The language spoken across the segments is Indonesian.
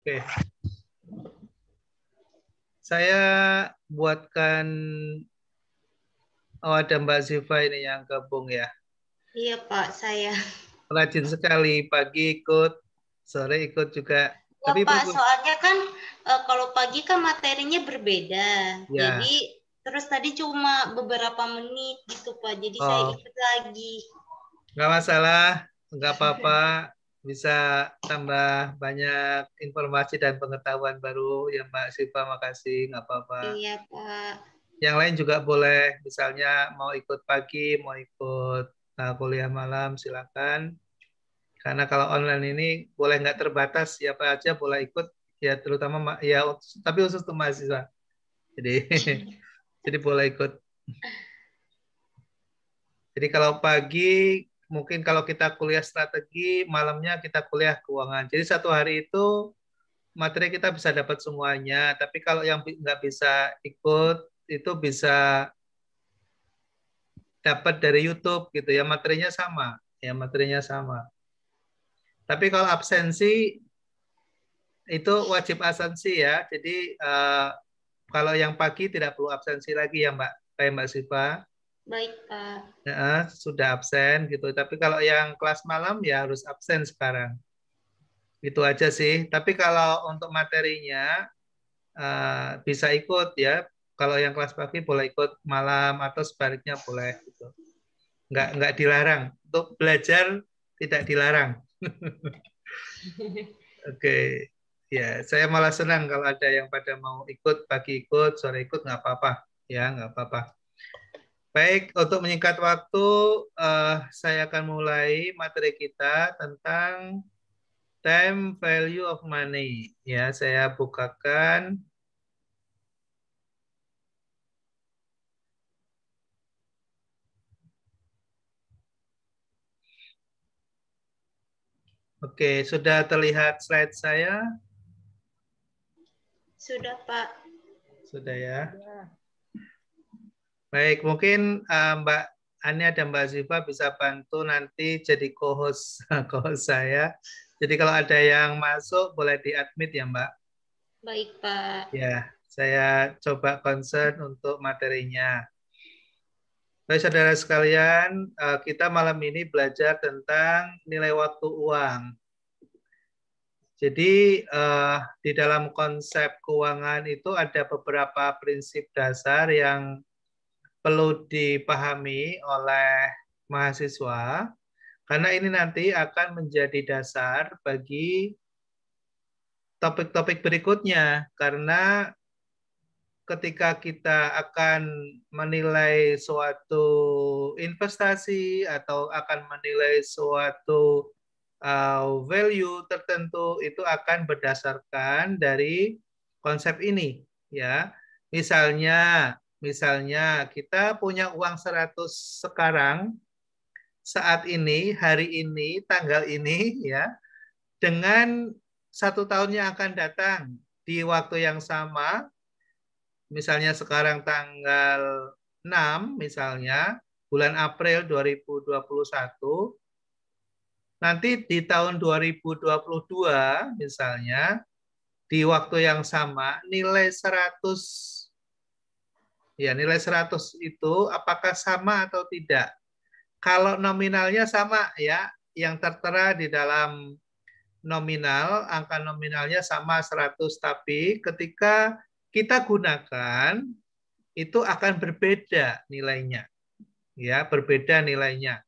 Oke. Saya buatkan, oh ada Mbak Ziva ini yang gabung ya. Iya Pak, saya. Rajin sekali, pagi ikut, sore ikut juga. Ya Tapi Pak, bagus. soalnya kan kalau pagi kan materinya berbeda. Ya, Jadi terus tadi cuma beberapa menit gitu Pak. Jadi saya oh ikut lagi. nggak masalah, nggak apa-apa. Bisa tambah banyak informasi dan pengetahuan baru ya Mbak Ziva, makasih, nggak apa-apa. Iya Pak. Yang lain juga boleh, misalnya mau ikut pagi, mau ikut kuliah malam, silakan. Karena kalau online ini boleh nggak terbatas, siapa aja boleh ikut, ya terutama ya, tapi khusus untuk mahasiswa. Jadi jadi boleh ikut. Jadi kalau pagi mungkin kalau kita kuliah strategi, malamnya kita kuliah keuangan. Jadi satu hari itu materi kita bisa dapat semuanya. Tapi kalau yang nggak bisa ikut itu bisa dapat dari YouTube gitu ya, materinya sama, ya materinya sama. Tapi kalau absensi itu wajib absensi ya. Jadi kalau yang pagi tidak perlu absensi lagi ya Mbak, kayak Mbak Siva. Baik Pak. Ya, sudah absen gitu. Tapi kalau yang kelas malam ya harus absen sekarang. Itu aja sih. Tapi kalau untuk materinya bisa ikut ya. Kalau yang kelas pagi boleh ikut malam atau sebaliknya boleh gitu. Nggak dilarang. Untuk belajar tidak dilarang. Oke, ya saya malah senang kalau ada yang pada mau ikut, pagi ikut, sore ikut nggak apa-apa, ya nggak apa-apa. Baik, untuk menyingkat waktu, saya akan mulai materi kita tentang time value of money. Ya, saya bukakan. Oke, sudah terlihat slide saya? Sudah Pak. Sudah ya. Baik, mungkin Mbak Ania dan Mbak Ziva bisa bantu nanti jadi co-host co-host saya. Jadi kalau ada yang masuk boleh di-admit ya Mbak. Baik Pak. Ya, saya coba concern untuk materinya. Baik saudara sekalian, kita malam ini belajar tentang nilai waktu uang. Jadi di dalam konsep keuangan itu ada beberapa prinsip dasar yang perlu dipahami oleh mahasiswa, karena ini nanti akan menjadi dasar bagi topik-topik berikutnya. Karena ketika kita akan menilai suatu investasi atau akan menilai suatu value tertentu, itu akan berdasarkan dari konsep ini, ya. Misalnya kita punya uang 100 sekarang, saat ini, hari ini, tanggal ini, ya, dengan 1 tahun yang akan datang di waktu yang sama, misalnya sekarang tanggal 6, misalnya bulan April 2021, nanti di tahun 2022 misalnya di waktu yang sama nilai 100, ya nilai 100 itu apakah sama atau tidak? Kalau nominalnya sama ya, yang tertera di dalam nominal, angka nominalnya sama 100, tapi ketika kita gunakan itu akan berbeda nilainya. Ya, berbeda nilainya.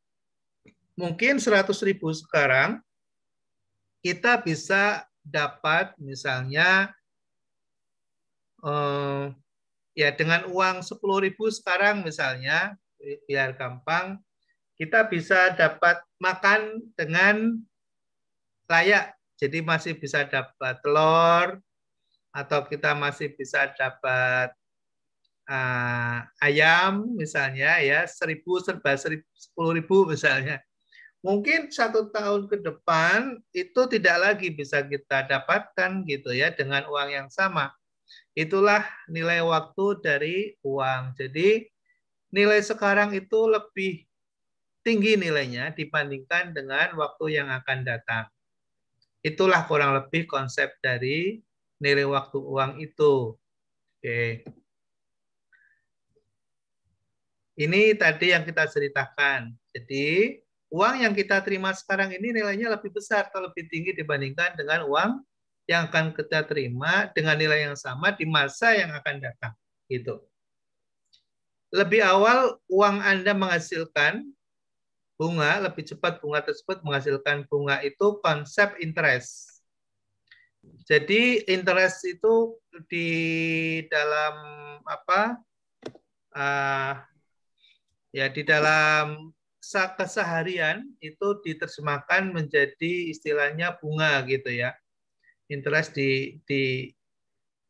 Mungkin 100.000 sekarang kita bisa dapat misalnya ya dengan uang 10.000 sekarang misalnya, biar gampang, kita bisa dapat makan dengan layak. Jadi masih bisa dapat telur, atau kita masih bisa dapat ayam misalnya ya, 1.000 serba 10.000 misalnya. Mungkin 1 tahun ke depan itu tidak lagi bisa kita dapatkan gitu ya dengan uang yang sama. Itulah nilai waktu dari uang. Jadi nilai sekarang itu lebih tinggi nilainya dibandingkan dengan waktu yang akan datang. Itulah kurang lebih konsep dari nilai waktu uang itu. Oke. Ini tadi yang kita ceritakan. Jadi, uang yang kita terima sekarang ini nilainya lebih besar atau lebih tinggi dibandingkan dengan uang yang akan kita terima dengan nilai yang sama di masa yang akan datang. Gitu. Lebih awal uang Anda menghasilkan bunga, lebih cepat bunga tersebut menghasilkan bunga itu konsep interest. Jadi interest itu di dalam apa? Ya di dalam keseharian itu diterjemahkan menjadi istilahnya bunga gitu ya. Interest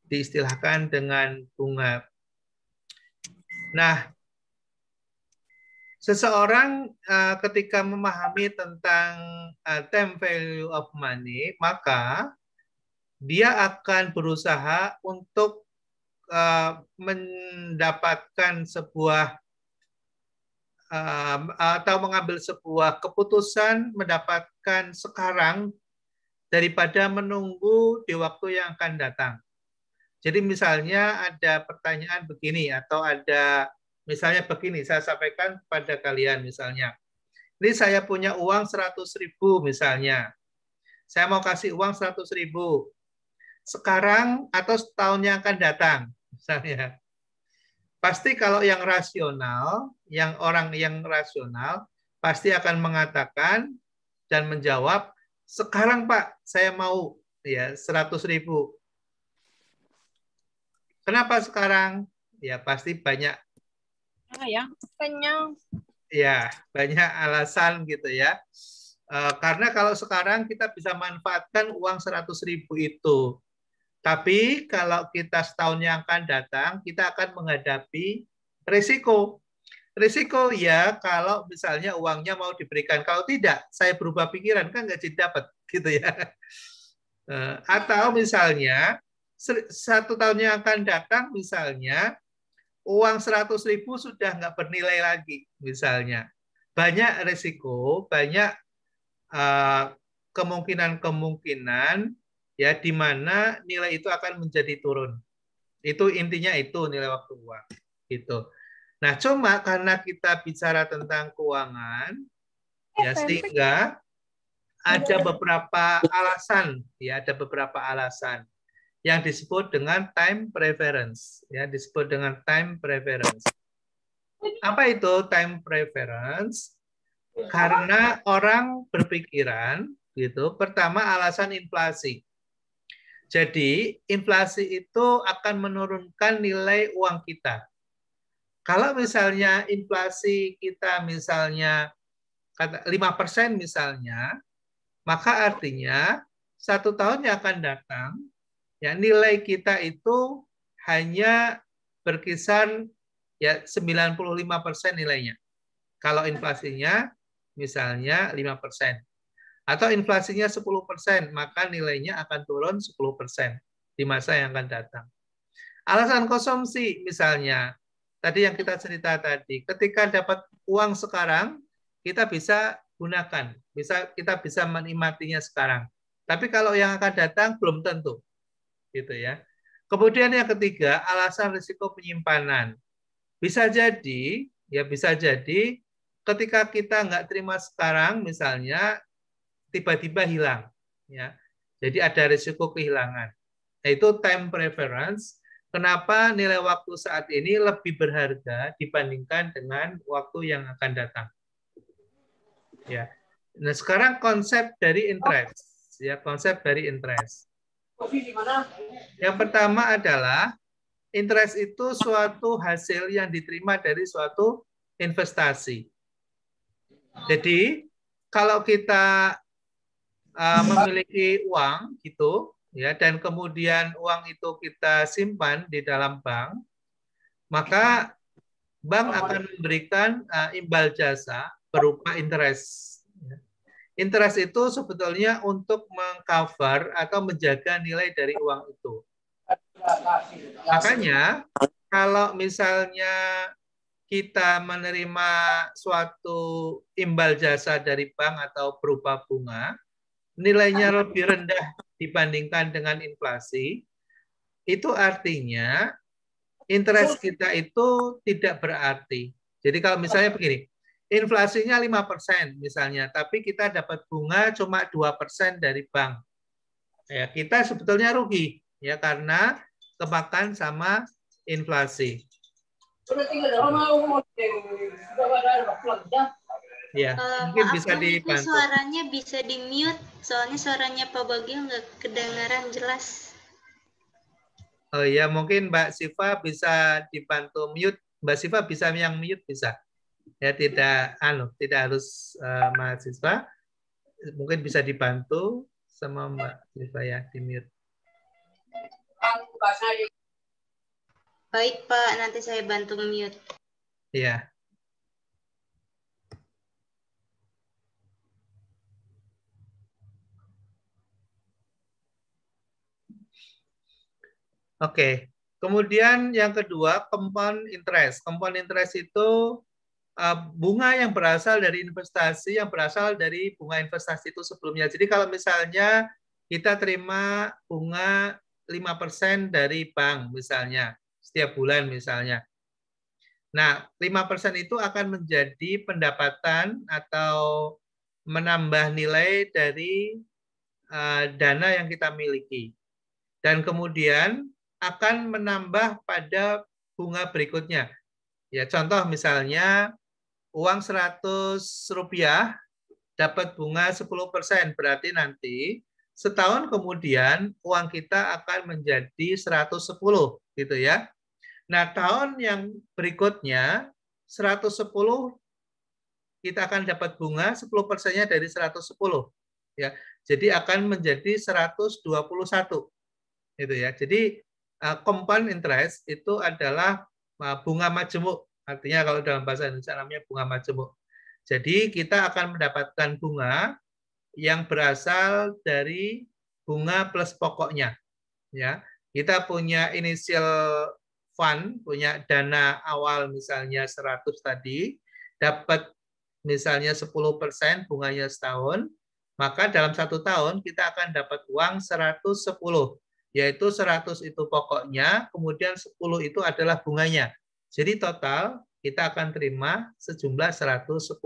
diistilahkan dengan bunga. Nah, seseorang ketika memahami tentang time value of money, maka dia akan berusaha untuk mendapatkan sebuah atau mengambil sebuah keputusan mendapatkan sekarang daripada menunggu di waktu yang akan datang. Jadi misalnya ada pertanyaan begini atau ada misalnya begini, saya sampaikan pada kalian misalnya. Ini saya punya uang 100.000 misalnya. Saya mau kasih uang 100.000 sekarang atau setahun yang akan datang misalnya. Pasti kalau yang rasional, yang orang yang rasional pasti akan mengatakan dan menjawab, sekarang Pak, saya mau ya 100.000. Kenapa sekarang? Ya pasti banyak ya, kenyang. Ya, banyak alasan gitu ya. Karena kalau sekarang kita bisa manfaatkan uang 100.000 itu. Tapi kalau kita setahun yang akan datang, kita akan menghadapi risiko. Risiko ya kalau misalnya uangnya mau diberikan. Kalau tidak, saya berubah pikiran, kan nggak jadi dapat. Gitu ya. Atau misalnya, 1 tahun yang akan datang misalnya, uang 100.000 sudah nggak bernilai lagi misalnya. Banyak risiko, banyak kemungkinan-kemungkinan ya di mana nilai itu akan menjadi turun. Itu intinya itu nilai waktu uang. Gitu. Nah, cuma karena kita bicara tentang keuangan ya sehingga ada beberapa alasan ya, ada beberapa alasan yang disebut dengan time preference ya, disebut dengan time preference. Apa itu time preference? Karena orang berpikiran gitu. Pertama alasan inflasi. Jadi inflasi itu akan menurunkan nilai uang kita. Kalau misalnya inflasi kita misalnya 5% misalnya, maka artinya 1 tahun yang akan datang, ya nilai kita itu hanya berkisar ya 95% nilainya. Kalau inflasinya misalnya 5%. Atau inflasinya 10%, maka nilainya akan turun 10% di masa yang akan datang. Alasan konsumsi misalnya, tadi yang kita cerita tadi, ketika dapat uang sekarang, kita bisa gunakan, kita bisa menikmatinya sekarang. Tapi kalau yang akan datang belum tentu, gitu ya. Kemudian yang ketiga, alasan risiko penyimpanan. Bisa jadi, ya bisa jadi, ketika kita nggak terima sekarang, misalnya tiba-tiba hilang, ya. Jadi ada risiko kehilangan. Nah, itu time preference. Kenapa nilai waktu saat ini lebih berharga dibandingkan dengan waktu yang akan datang? Ya. Nah, sekarang konsep dari interest, ya, konsep dari interest. Yang pertama adalah interest itu suatu hasil yang diterima dari suatu investasi. Jadi, kalau kita memiliki uang gitu ya dan kemudian uang itu kita simpan di dalam bank, maka bank akan memberikan imbal jasa berupa interest. Interest itu sebetulnya untuk mengcover atau menjaga nilai dari uang itu. Makanya kalau misalnya kita menerima suatu imbal jasa dari bank atau berupa bunga, nilainya lebih rendah dibandingkan dengan inflasi, itu artinya interest kita itu tidak berarti. Jadi kalau misalnya begini, inflasinya 5% misalnya, tapi kita dapat bunga cuma 2% dari bank. Ya, kita sebetulnya rugi ya karena kemakan sama inflasi. Ya, mungkin maaf bisa Bu, itu dibantu. suaranya bisa di mute, soalnya suaranya Pak Bagio nggak kedengaran jelas. Oh ya, mungkin Mbak Siva bisa dibantu mute. Mbak Siva bisa yang mute bisa. Ya tidak harus mahasiswa. Mungkin bisa dibantu sama Mbak Siva ya di mute. Baik Pak, nanti saya bantu mute. Iya. Oke. Kemudian yang kedua, compound interest. Compound interest itu bunga yang berasal dari investasi, yang berasal dari bunga investasi itu sebelumnya. Jadi kalau misalnya kita terima bunga 5% dari bank misalnya, setiap bulan misalnya. Nah, 5% itu akan menjadi pendapatan atau menambah nilai dari dana yang kita miliki. Dan kemudian akan menambah pada bunga berikutnya. Ya, contoh misalnya uang 100 rupiah dapat bunga 10%, berarti nanti setahun kemudian uang kita akan menjadi 110 gitu ya. Nah, tahun yang berikutnya 110 kita akan dapat bunga 10%-nya dari 110 ya. Jadi akan menjadi 121 gitu ya. Jadi compound interest itu adalah bunga majemuk. Artinya kalau dalam bahasa Indonesia namanya bunga majemuk. Jadi kita akan mendapatkan bunga yang berasal dari bunga plus pokoknya. Ya, kita punya initial fund, punya dana awal misalnya 100 tadi, dapat misalnya 10% bunganya setahun, maka dalam 1 tahun kita akan dapat uang 110, yaitu 100 itu pokoknya, kemudian 10 itu adalah bunganya. Jadi total kita akan terima sejumlah 110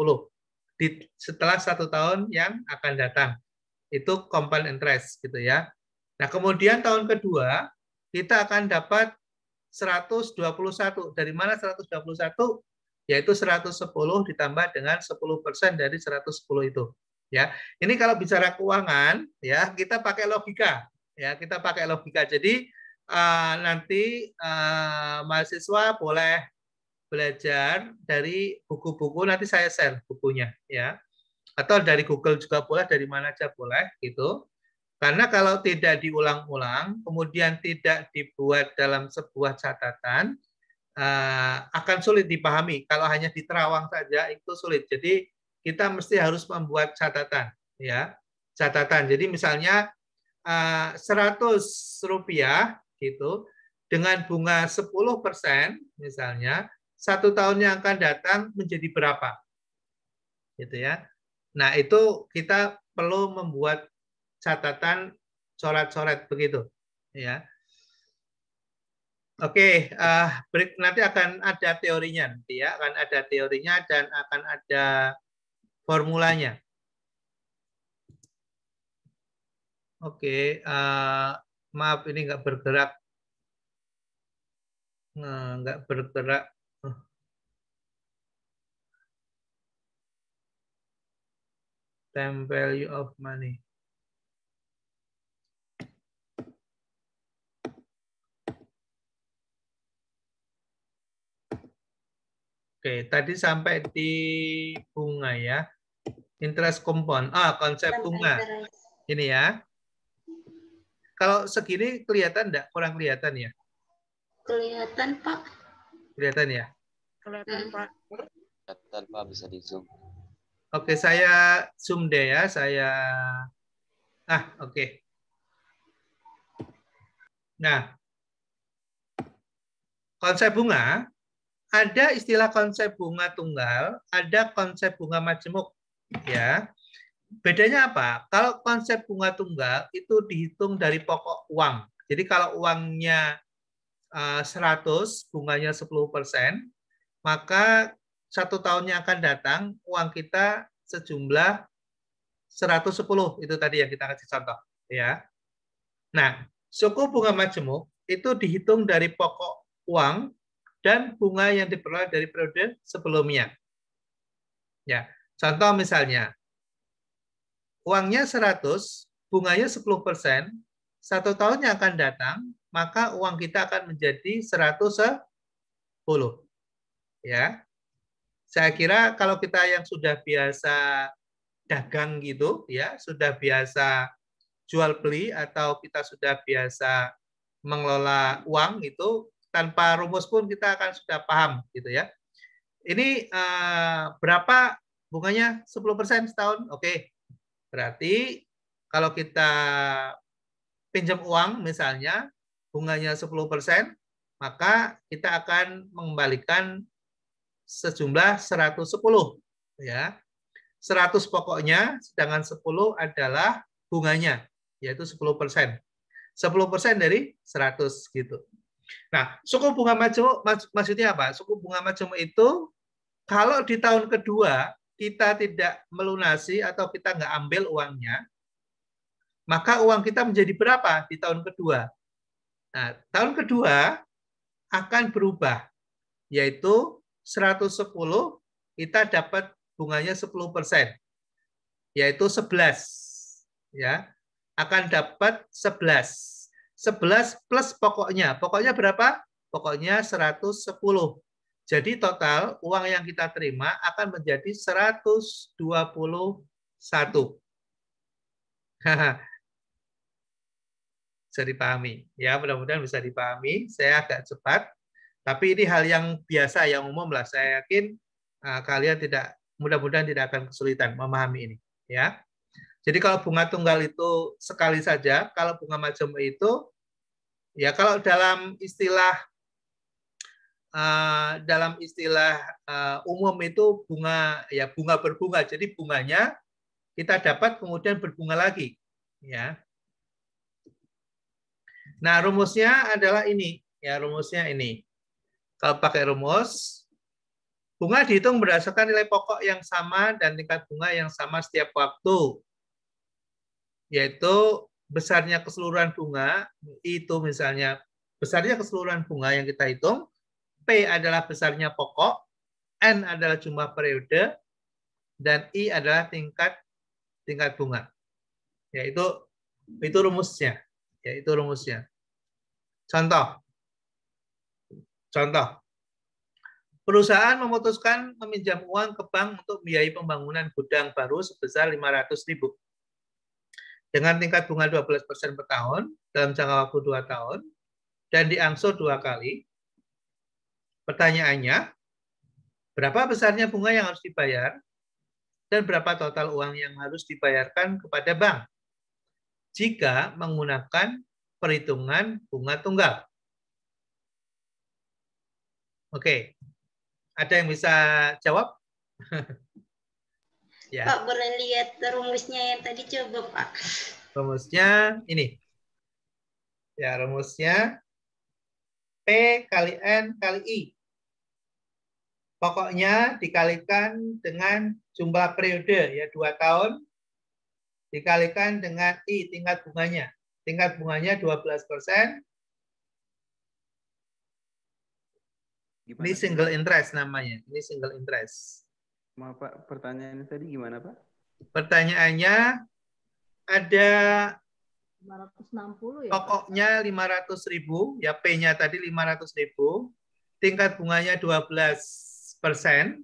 setelah 1 tahun yang akan datang. Itu compound interest gitu ya. Nah, kemudian tahun kedua kita akan dapat 121. Dari mana 121? Yaitu 110 ditambah dengan 10% dari 110 itu. Ya, ini kalau bicara keuangan, ya kita pakai logika. Ya, kita pakai logika. Jadi nanti mahasiswa boleh belajar dari buku-buku. Nanti saya share bukunya, ya. Atau dari Google juga boleh, dari mana aja boleh, gitu. Karena kalau tidak diulang-ulang, kemudian tidak dibuat dalam sebuah catatan, akan sulit dipahami. Kalau hanya diterawang saja itu sulit. Jadi kita mesti harus membuat catatan, ya, catatan. Jadi misalnya 100 rupiah gitu dengan bunga 10% misalnya 1 tahun yang akan datang menjadi berapa, gitu ya. Nah itu kita perlu membuat catatan coret-coret begitu, ya. Oke, nanti akan ada teorinya, nanti ya, akan ada teorinya dan akan ada formulanya. Oke, maaf ini nggak bergerak, nggak bergerak. Time value of money. Oke, tadi sampai di bunga ya. Interest compound. Konsep bunga. Ini ya. Kalau segini kelihatan enggak? Kurang kelihatan ya? Kelihatan Pak. Kelihatan ya? Kelihatan Pak. Kelihatan Pak, bisa di zoom. Oke, saya zoom deh ya. Oke. Nah, konsep bunga, ada istilah konsep bunga tunggal, ada konsep bunga majemuk, ya. bedanya apa? Kalau konsep bunga tunggal itu dihitung dari pokok uang. Jadi kalau uangnya 100, bunganya 10%, maka 1 tahun yang akan datang uang kita sejumlah 110. Itu tadi yang kita kasih contoh, ya. Nah, suku bunga majemuk itu dihitung dari pokok uang dan bunga yang diperoleh dari periode sebelumnya. Ya, contoh misalnya uangnya 100, bunganya 10%, 1 tahun yang akan datang, maka uang kita akan menjadi 110. Ya, saya kira kalau kita yang sudah biasa dagang gitu, ya sudah biasa jual beli atau kita sudah biasa mengelola uang itu tanpa rumus pun kita akan sudah paham gitu ya. Ini berapa bunganya? 10% setahun. Oke. Berarti kalau kita pinjam uang misalnya bunganya 10%, maka kita akan mengembalikan sejumlah 110 ya. 100 pokoknya, sedangkan 10 adalah bunganya, yaitu 10%. 10% dari 100 gitu. Nah, suku bunga majemuk maksudnya apa? Suku bunga majemuk itu kalau di tahun kedua kita tidak melunasi atau kita nggak ambil uangnya, maka uang kita menjadi berapa di tahun kedua? Nah, tahun kedua akan berubah, yaitu 110 kita dapat bunganya 10%, yaitu 11. Ya, akan dapat 11. 11 plus pokoknya. Pokoknya berapa? Pokoknya 110. Jadi total uang yang kita terima akan menjadi 121. Bisa dipahami. Ya, mudah-mudahan bisa dipahami. Saya agak cepat, tapi ini hal yang biasa, yang umum lah. Saya yakin kalian tidak, mudah-mudahan tidak akan kesulitan memahami ini. Ya. Jadi kalau bunga tunggal itu sekali saja, kalau bunga majemuk itu, ya kalau dalam istilah umum itu bunga, ya bunga berbunga. Jadi bunganya kita dapat kemudian berbunga lagi. Ya. Nah, rumusnya adalah ini. Ya, rumusnya ini. Kalau pakai rumus, bunga dihitung berdasarkan nilai pokok yang sama dan tingkat bunga yang sama setiap waktu. Yaitu besarnya keseluruhan bunga, itu misalnya besarnya keseluruhan bunga yang kita hitung, P adalah besarnya pokok, N adalah jumlah periode, dan I adalah tingkat bunga. Yaitu rumusnya. Yaitu rumusnya. Contoh. Perusahaan memutuskan meminjam uang ke bank untuk biaya pembangunan gudang baru sebesar 500.000 dengan tingkat bunga 12% per tahun dalam jangka waktu 2 tahun dan diangsur 2 kali. Pertanyaannya, berapa besarnya bunga yang harus dibayar dan berapa total uang yang harus dibayarkan kepada bank jika menggunakan perhitungan bunga tunggal? Oke. Ada yang bisa jawab? Ya. Pak, boleh lihat rumusnya yang tadi coba, Pak. Rumusnya ini. Ya, rumusnya P kali N kali I. Pokoknya dikalikan dengan jumlah periode, ya 2 tahun, dikalikan dengan I, tingkat bunganya. Tingkat bunganya 12%. Gimana Ini single interest namanya. Ini single interest. Maaf Pak, pertanyaannya tadi gimana Pak? Pertanyaannya ada 560 ya. pokoknya 500.000, ya P-nya tadi 500.000, tingkat bunganya 12%,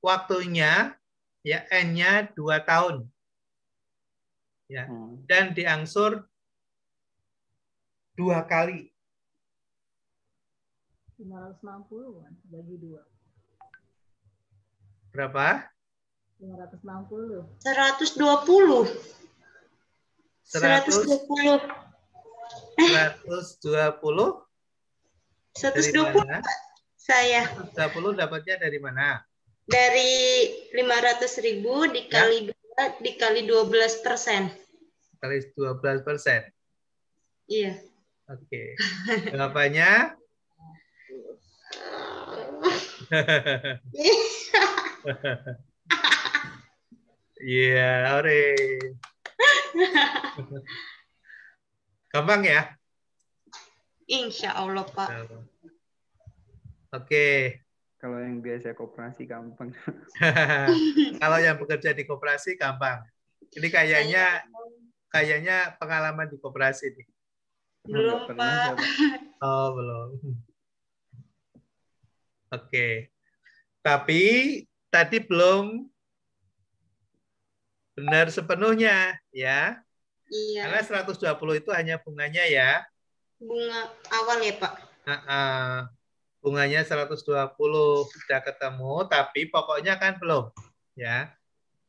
waktunya ya N-nya 2 tahun. Ya. Dan diangsur 2 kali. 560 kan, bagi 2. Berapa? 560. 120. 120. 120 saya. 120 dapatnya dari mana? Dari 500.000 dikali dikali 12%. Kali 12%. Iya. Oke. Jawabannya? Iya, ore. Gampang ya? Insya Allah, Pak. Oke. Kalau yang biasa koperasi gampang. Kalau yang bekerja di koperasi gampang. Ini kayaknya pengalaman di koperasi nih. Belum, Nggak pernah, Pak. Pak. Oh, belum. Oke. Tapi tadi belum benar sepenuhnya ya. Iya. Karena 120 itu hanya bunganya ya. Bunga awal ya, Pak. Bunganya 120 sudah ketemu, tapi pokoknya kan belum. Ya.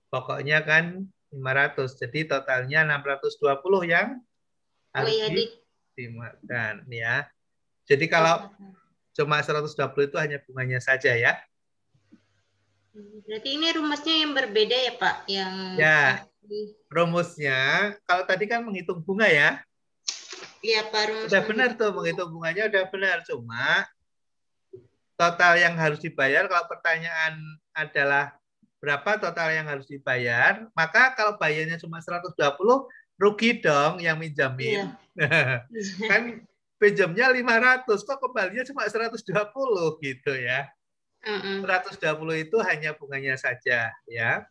Pokoknya kan 500. Jadi totalnya 620 yang harus iya, dimakan ya. Jadi kalau cuma 120 itu hanya bunganya saja ya. Berarti ini rumusnya yang berbeda ya, Pak? Yang Ya, rumusnya kalau tadi kan menghitung bunga ya. Iya, Pak, rumus. Udah benar tuh, menghitung bunganya udah benar. Cuma total yang harus dibayar, kalau pertanyaan adalah berapa total yang harus dibayar, maka kalau bayarnya cuma 120, rugi dong yang minjamin. Iya. Kan pinjamnya 500, kok kembalinya cuma 120 gitu ya. 120 itu hanya bunganya saja ya.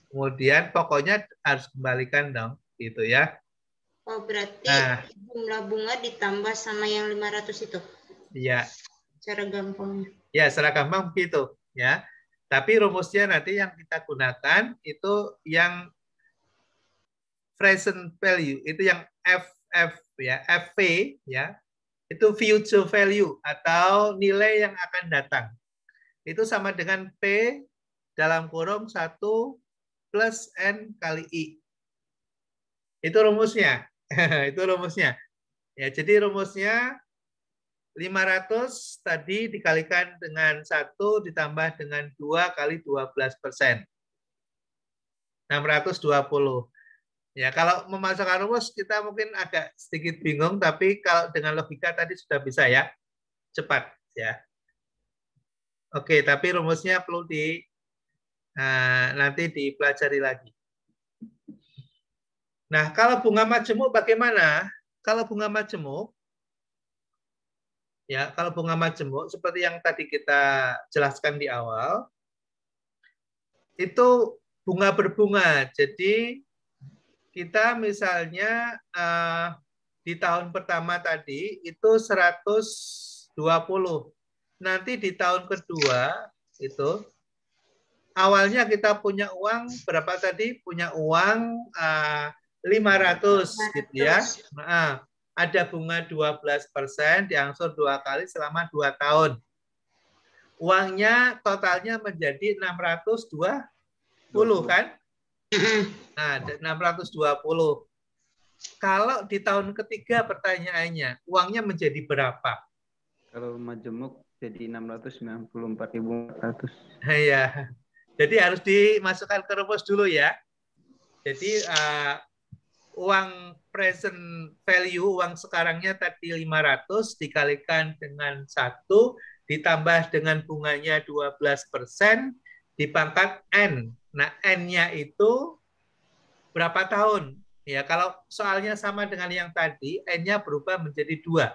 Kemudian pokoknya harus kembalikan dong gitu ya. Oh, berarti jumlah bunga ditambah sama yang 500 itu. Iya. Cara gampangnya. Ya, secara gampang begitu ya. Tapi rumusnya nanti yang kita gunakan itu yang present value, itu yang FF ya, FV ya. Itu future value atau nilai yang akan datang. Itu sama dengan P dalam kurung 1 plus N kali I. Itu rumusnya. Itu rumusnya. Ya, jadi rumusnya 500 tadi dikalikan dengan 1 ditambah dengan 2 kali 12%. 620. Ya, kalau memasukkan rumus kita mungkin agak sedikit bingung, tapi kalau dengan logika tadi sudah bisa ya. Cepat ya. Oke, tapi rumusnya perlu nanti dipelajari lagi. Nah, kalau bunga majemuk bagaimana? Kalau bunga majemuk, ya, kalau bunga majemuk seperti yang tadi kita jelaskan di awal, itu bunga berbunga. Jadi kita misalnya di tahun pertama tadi itu 120. Nanti di tahun kedua itu awalnya kita punya uang berapa tadi? Punya uang 500 gitu ya. Nah, ada bunga 12% diangsur 2 kali selama 2 tahun. Uangnya totalnya menjadi 620 kan? Nah, 620. Kalau di tahun ketiga pertanyaannya, uangnya menjadi berapa? Kalau majemuk jadi 694.400. Iya. Jadi harus dimasukkan ke rumus dulu ya. Jadi uang present value, uang sekarangnya tadi 500 dikalikan dengan 1 ditambah dengan bunganya 12% dipangkat N. Nah, N-nya itu berapa tahun? Ya, kalau soalnya sama dengan yang tadi, N-nya berubah menjadi 2.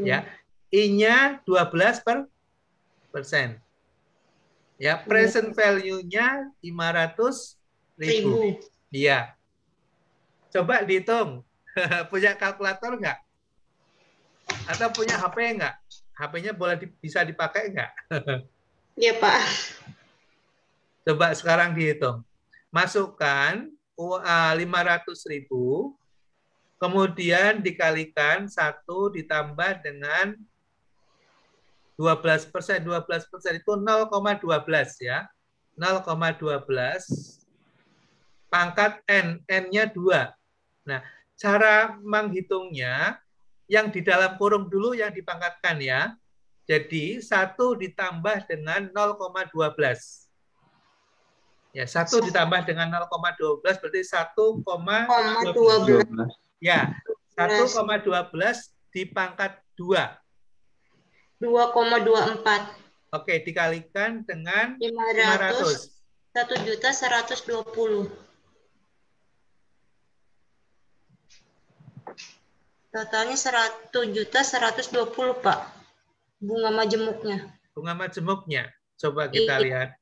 Ya, I-nya 12%. Ya, present value-nya 500.000. Iya. Coba dihitung. Punya kalkulator nggak? Atau punya HP nggak? HP-nya bisa dipakai nggak? Iya, Pak. Coba sekarang dihitung. Masukkan 500.000, kemudian dikalikan 1 ditambah dengan 12%. 12% itu 0,12 ya. 0,12 pangkat N. N-nya 2. Nah, cara menghitungnya yang di dalam kurung dulu yang dipangkatkan ya. Jadi 1 ditambah dengan 0,12. Ya, 1 ditambah dengan 0,12 berarti 1,12. 12. 12. Ya, 1,12 dipangkat 2. 2,24. Oke, dikalikan dengan 500. 500. 1.120.000. Totalnya 1.120.000, Pak. Bunga majemuknya. Bunga majemuknya. Coba kita Iya. lihat.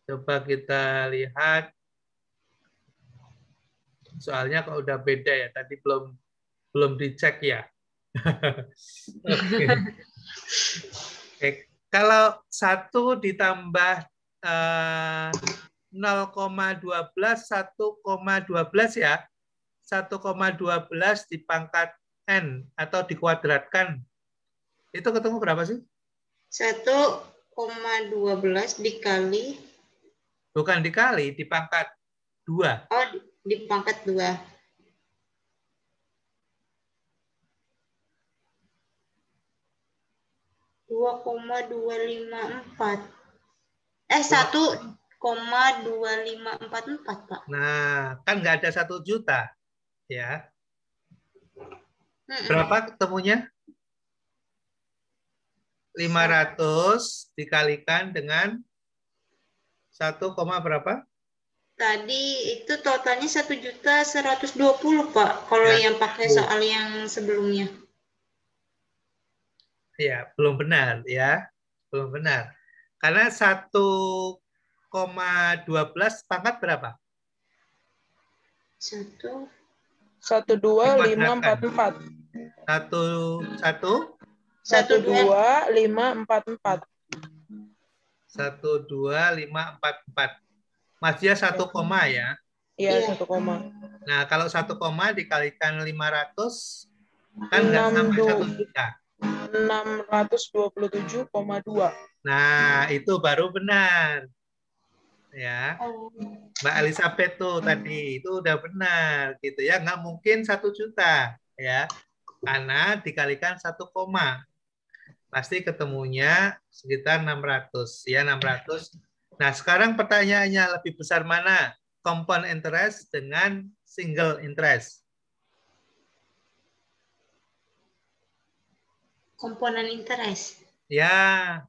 Coba kita lihat. Soalnya kok udah beda ya. Tadi belum dicek ya. Oke. Oke. Kalau 1 ditambah 0,12, 1,12 ya. 1,12 dipangkat N atau dikuadratkan. Itu ketemu berapa sih? 1,12 dikali. Bukan dikali, dipangkat 2. Oh, dipangkat 2. 2,254. 1,2544, Pak. Nah, kan nggak ada 1 juta. Ya. Berapa ketemunya? 500 dikalikan dengan 1, berapa? Tadi itu totalnya 1.120.000, Pak. Kalau Ya. yang pakai soal yang sebelumnya. Ya, belum benar ya. Belum benar. Karena 1,12 pangkat berapa? 12544. 12544. 12544. Masih 1 koma ya. Iya, Iya. 1 koma. Nah, kalau 1 koma dikalikan 500 kan nggak sampai 1 juta. 627,2. Nah, itu baru benar. Ya. Mbak Elizabeth tuh tadi itu udah benar gitu ya, nggak mungkin 1 juta ya, karena dikalikan 1 koma pasti ketemunya sekitar 600 ya, 600. Nah, sekarang pertanyaannya, lebih besar mana, compound interest dengan single interest? Komponen interest. Ya,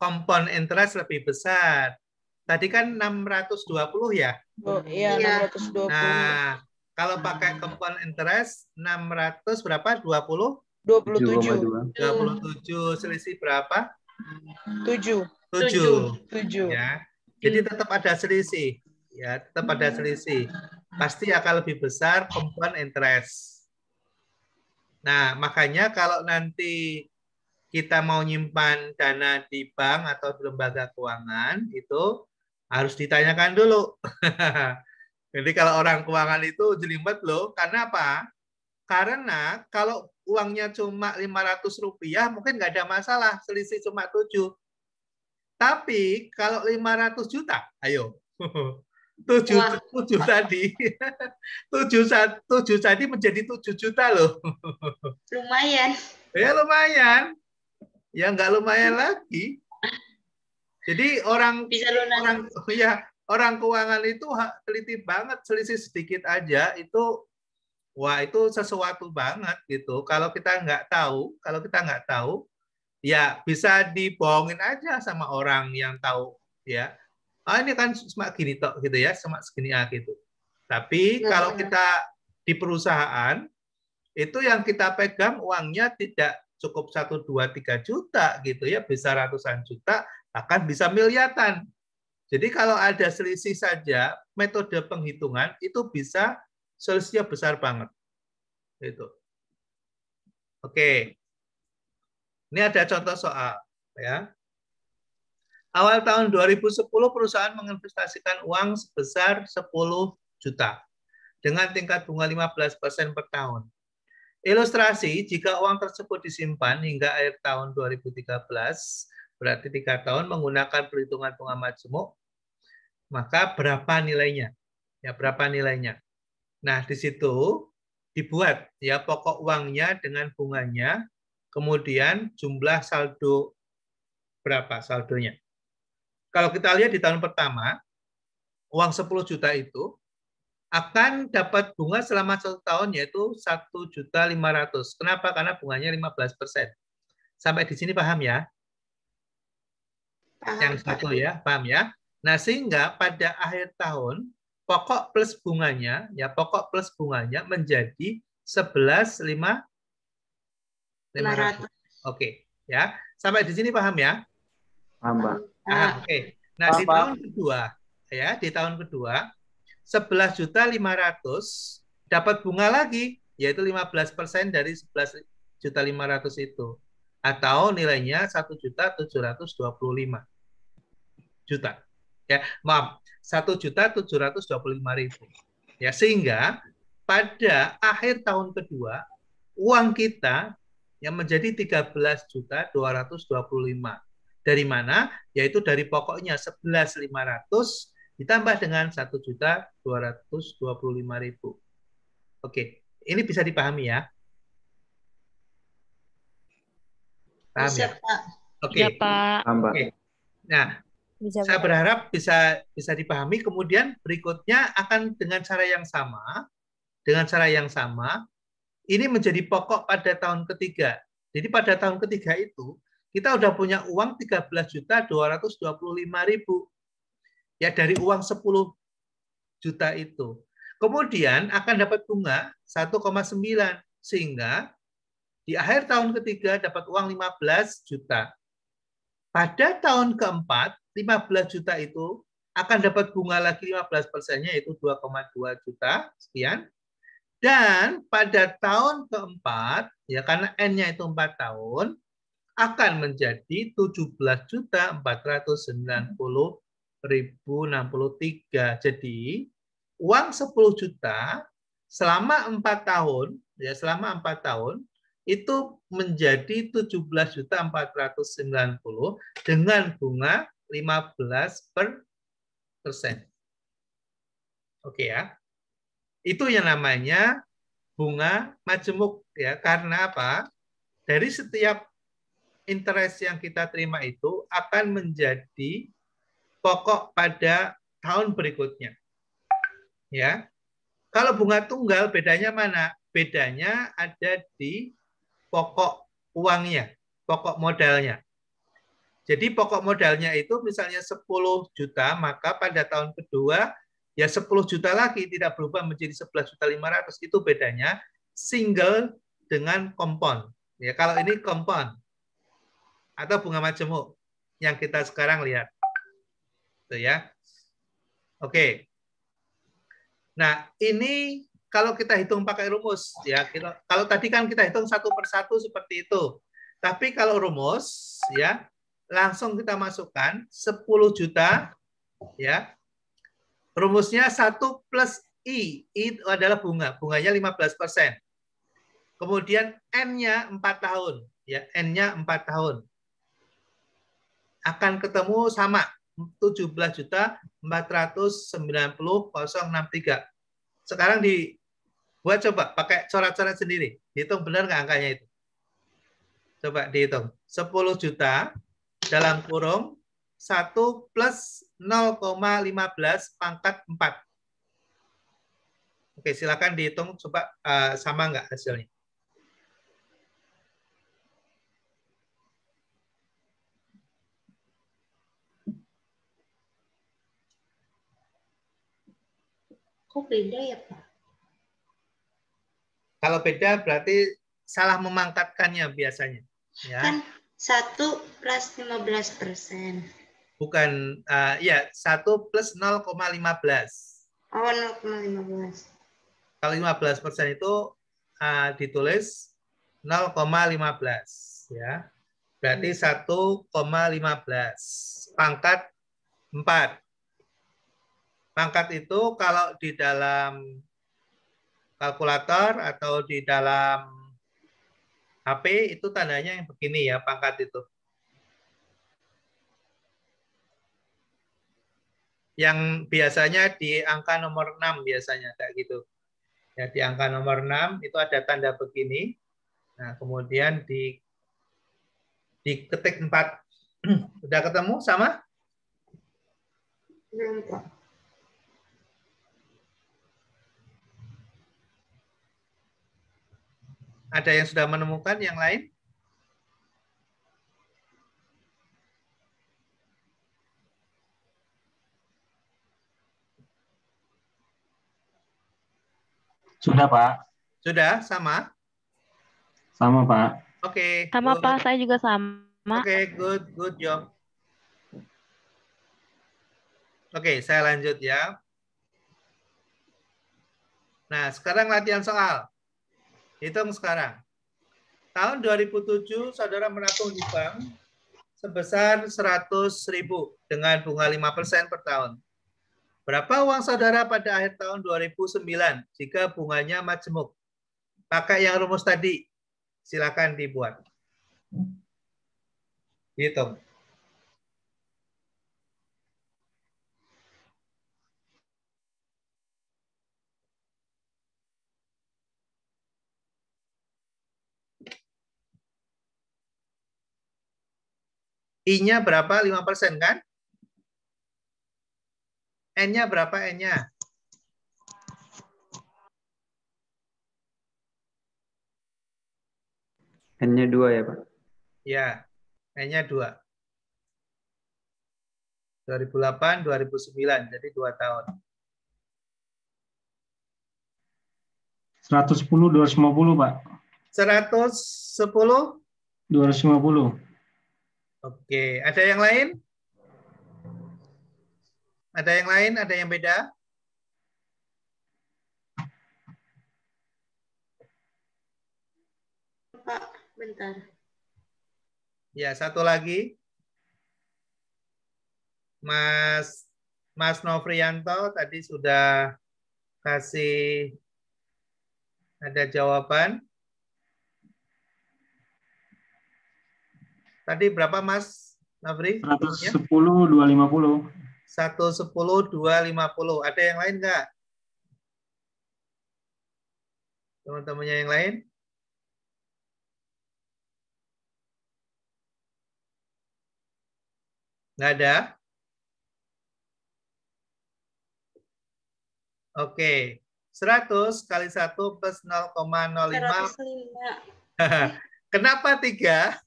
compound interest lebih besar. Tadi kan 620 ya. Oh, iya, Iya. 620. Nah, kalau pakai compound interest 600 berapa? 20? 27. 27, selisih berapa? 7. 7. 7. Ya. Jadi tetap ada selisih. Ya, tetap ada selisih. Pasti akan lebih besar compound interest. Nah, makanya kalau nanti kita mau nyimpan dana di bank atau di lembaga keuangan, itu harus ditanyakan dulu. Jadi kalau orang keuangan itu jelimet loh. Karena apa? Karena kalau uangnya cuma Rp500, mungkin nggak ada masalah, selisih cuma 7. Tapi kalau 500 juta, ayo. 7 tadi. 7 tadi menjadi 7 juta loh. Lumayan. Ya lumayan. Ya nggak lumayan lagi. Jadi orang keuangan itu teliti banget, selisih sedikit aja itu, wah itu sesuatu banget gitu. Kalau kita nggak tahu, ya bisa dibohongin aja sama orang yang tahu ya. Ini kan cuma gini tok gitu ya, cuma segini gitu. Tapi kalau kita di perusahaan itu yang kita pegang uangnya tidak cukup 1, 2, 3 juta gitu ya, bisa ratusan juta, bahkan bisa miliaran. Jadi kalau ada selisih saja, metode penghitungan itu bisa selisihnya besar banget. Itu. Oke. Ini ada contoh soal ya. Awal tahun 2010 perusahaan menginvestasikan uang sebesar 10 juta dengan tingkat bunga 15% per tahun. Ilustrasi, jika uang tersebut disimpan hingga akhir tahun 2013, berarti 3 tahun menggunakan perhitungan bunga majemuk, maka berapa nilainya? Ya, berapa nilainya? Nah, di situ dibuat ya pokok uangnya dengan bunganya, kemudian jumlah saldo berapa saldonya. Kalau kita lihat di tahun pertama, uang 10 juta itu akan dapat bunga selama 1 tahun yaitu 1.500.000. Kenapa? Karena bunganya 15%. Sampai di sini paham ya? Paham, Yang Pak. satu ya, paham ya? Nah, sehingga pada akhir tahun pokok plus bunganya menjadi 11.500. 500. Oke, ya. Sampai di sini paham ya? Paham, Pak. Paham. Oke. Nah, di Paham. tahun kedua ya, di tahun kedua 11.500.000 dapat bunga lagi yaitu 15% dari 11.500.000 itu. Atau nilainya 1.725.000. Ya, maaf, 1.725.000. Ya, sehingga pada akhir tahun kedua uang kita yang menjadi 13.225.000. Dari mana? Yaitu dari pokoknya 11.500 ditambah dengan 1.225.000. Oke, ini bisa dipahami ya? Paham Bisa, ya? Pak. Oke. Iya, Pak. Paham, Pak. Oke. Nah, Bisa, saya Pak. berharap bisa dipahami. Kemudian berikutnya akan dengan cara yang sama, ini menjadi pokok pada tahun ketiga. Jadi pada tahun ketiga itu kita udah punya uang 13.225.000 ya dari uang 10 juta itu. Kemudian akan dapat bunga 1,9 sehingga di akhir tahun ketiga dapat uang 15 juta. Pada tahun keempat 15 juta itu akan dapat bunga lagi 15%-nya yaitu 2,2 juta sekian. Dan pada tahun keempat, ya karena N-nya itu 4 tahun, akan menjadi 17.490.063. Jadi, uang 10 juta selama 4 tahun, ya selama 4 tahun, itu menjadi 17.490 dengan bunga 15%. Oke ya. Itu yang namanya bunga majemuk ya. Karena apa? Dari setiap interest yang kita terima itu akan menjadi pokok pada tahun berikutnya. Ya. Kalau bunga tunggal bedanya mana? Bedanya ada di pokok uangnya, pokok modalnya. Jadi pokok modalnya itu misalnya 10 juta, maka pada tahun kedua ya 10 juta lagi tidak berubah menjadi 11.500.000. Itu bedanya single dengan compound. Ya, kalau ini compound atau bunga majemuk yang kita sekarang lihat. Tuh ya. Oke. Nah, ini kalau kita hitung pakai rumus ya, kalau tadi kan kita hitung satu persatu seperti itu. Tapi kalau rumus ya langsung kita masukkan 10 juta ya. Rumusnya 1 plus I itu adalah bunga. Bunganya 15%. Kemudian N-nya 4 tahun. Ya, N-nya 4 tahun. Akan ketemu sama 17.490.063. Sekarang dibuat coba pakai coret-coret sendiri. Hitung benar nggak angkanya itu? Coba dihitung. 10 juta dalam kurung 1 plus 0,15 pangkat 4. Oke, silakan dihitung coba sama nggak hasilnya. Kok beda ya, Pak? Kalau beda berarti salah memangkatkannya biasanya. Ya. Kan 1 plus 15%. Bukan, ya 1 plus 0,15. Oh, 0,15. Kalau 15% itu ditulis 0,15. Ya. Berarti 1,15. Pangkat 4. Pangkat itu kalau di dalam kalkulator atau di dalam HP itu tandanya yang begini ya, pangkat itu. Yang biasanya di angka nomor 6 biasanya kayak gitu. Ya, di angka nomor 6 itu ada tanda begini. Nah, kemudian diketik 4. Sudah ketemu sama? Belum, Pak. Ada yang sudah menemukan yang lain? Sudah, Pak. Sudah, sama? Sama, Pak. Oke, Sama good. Pak, saya juga sama. Oke, good job. Oke, saya lanjut ya. Nah, sekarang latihan soal. Hitung sekarang. Tahun 2007, saudara menabung di bank sebesar 100.000 dengan bunga 5% per tahun. Berapa uang saudara pada akhir tahun 2009 jika bunganya majemuk? Pakai yang rumus tadi. Silakan dibuat. Hitung. I-nya berapa? 5% kan? N-nya berapa N-nya? N-nya 2 ya, Pak? Ya, N-nya 2. 2008, 2009, jadi 2 tahun. 110, 250, Pak. 110? 250. Oke, ada yang lain? Ada yang lain? Ada yang beda? Pak, bentar. Ya, satu lagi. Mas Novrianto tadi sudah kasih ada jawaban. Tadi berapa Mas Novri? 110, 250. 110, 250. Ada yang lain nggak? Teman-temannya yang lain? Nggak ada? Oke. 100 kali 1 plus 0,05. 105. Kenapa 3?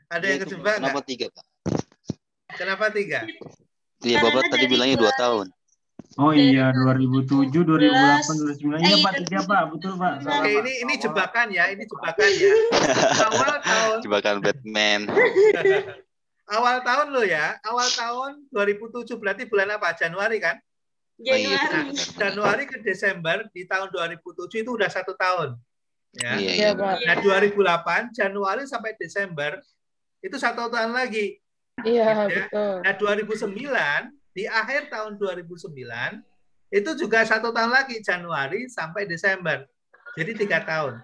Ada yang Itu, kejebak kenapa nggak? 3, Pak? Kenapa 3? Iya, Bapak tadi bilangnya 2 tahun. Oh iya, 2007, 2008, 2009. Iya, Pak, 3, Pak. Betul, Pak. Salah, Oke, Pak. ini jebakan ya, ini jebakan ya. Awal tahun Jebakan Batman. awal tahun lo ya, awal tahun 2007 berarti bulan apa? Januari kan? Oh, iya, Januari. benar. Januari ke Desember di tahun 2007 itu udah 1 tahun. Ya. Iya, Iya, iya. Pak. Nah, 2008 Januari sampai Desember itu 1 tahun lagi. Iya, Ya. betul. Nah, 2009 di akhir tahun 2009 itu juga 1 tahun lagi Januari sampai Desember. Jadi 3 tahun.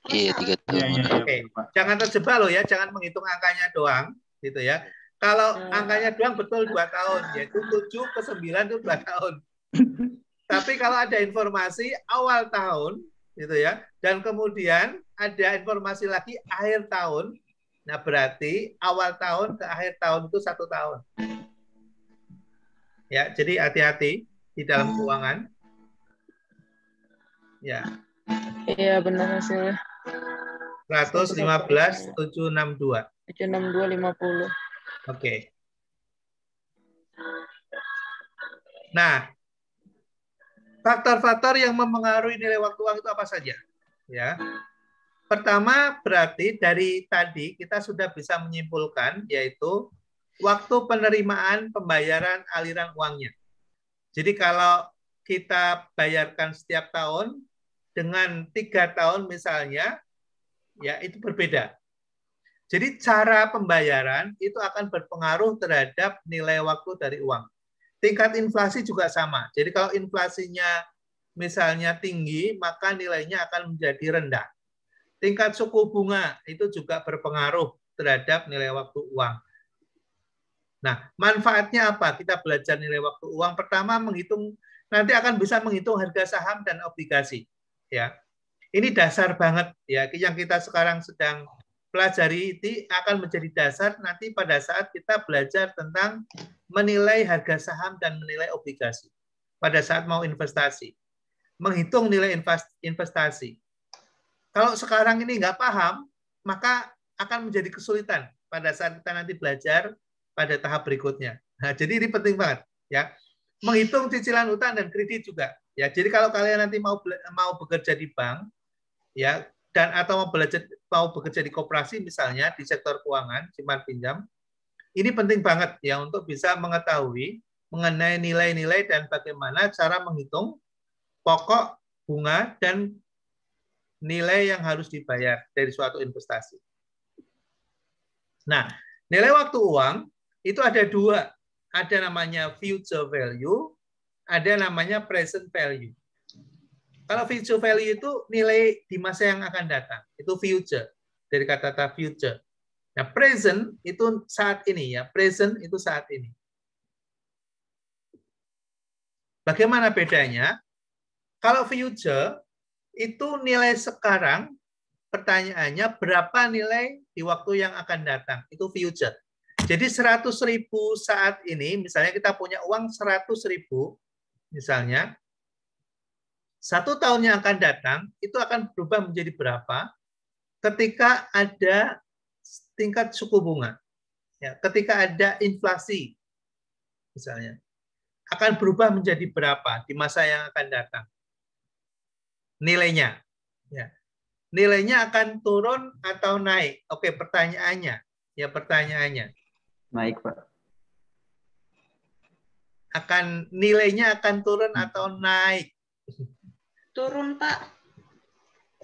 Iya, 3 tahun. Iya, iya, Oke, iya, Pak. jangan terjebak loh ya, jangan menghitung angkanya doang, gitu ya. Kalau angkanya doang betul 2 tahun, yaitu 7 ke 9 itu 2 tahun. Tapi kalau ada informasi awal tahun, gitu ya, dan kemudian ada informasi lagi akhir tahun, nah berarti awal tahun ke akhir tahun itu 1 tahun. Ya, jadi hati-hati di dalam keuangan. Ya. Iya, benar hasilnya. 115 762. 76250. Oke. Nah, faktor-faktor yang mempengaruhi nilai waktu uang itu apa saja? Ya. Pertama, berarti dari tadi kita sudah bisa menyimpulkan yaitu waktu penerimaan pembayaran aliran uangnya. Jadi kalau kita bayarkan setiap tahun dengan 3 tahun misalnya, ya itu berbeda. Jadi cara pembayaran itu akan berpengaruh terhadap nilai waktu dari uang. Tingkat inflasi juga sama. Jadi kalau inflasinya misalnya tinggi, maka nilainya akan menjadi rendah. Tingkat suku bunga itu juga berpengaruh terhadap nilai waktu uang. Nah, manfaatnya apa? Kita belajar nilai waktu uang. Pertama, nanti akan bisa menghitung harga saham dan obligasi. Ya, ini dasar banget ya. Yang kita sekarang sedang pelajari itu akan menjadi dasar nanti pada saat kita belajar tentang menilai harga saham dan menilai obligasi pada saat mau investasi. Menghitung nilai investasi. Kalau sekarang ini nggak paham, maka akan menjadi kesulitan pada saat kita nanti belajar pada tahap berikutnya. Nah, jadi ini penting banget, ya. Menghitung cicilan utang dan kredit juga, ya. Jadi kalau kalian nanti mau bekerja di bank, ya, dan atau mau bekerja di koperasi misalnya di sektor keuangan, simpan pinjam, ini penting banget ya untuk bisa mengetahui mengenai nilai-nilai dan bagaimana cara menghitung pokok, bunga, dan nilai yang harus dibayar dari suatu investasi. Nah, nilai waktu uang itu ada dua. Ada namanya future value, ada namanya present value. Kalau future value itu nilai di masa yang akan datang. Itu future, dari kata-kata future. Nah, present itu saat ini ya. Present itu saat ini. Bagaimana bedanya? Kalau future itu nilai sekarang, pertanyaannya berapa nilai di waktu yang akan datang? Itu future. Jadi 100.000 saat ini, misalnya kita punya uang 100.000, misalnya, 1 tahun yang akan datang, itu akan berubah menjadi berapa ketika ada tingkat suku bunga. Ya, ketika ada inflasi, misalnya, akan berubah menjadi berapa di masa yang akan datang. Nilainya. Ya. Nilainya akan turun atau naik? Oke, pertanyaannya. Ya, pertanyaannya. Naik, Pak. Nilainya akan turun atau naik? Turun, Pak.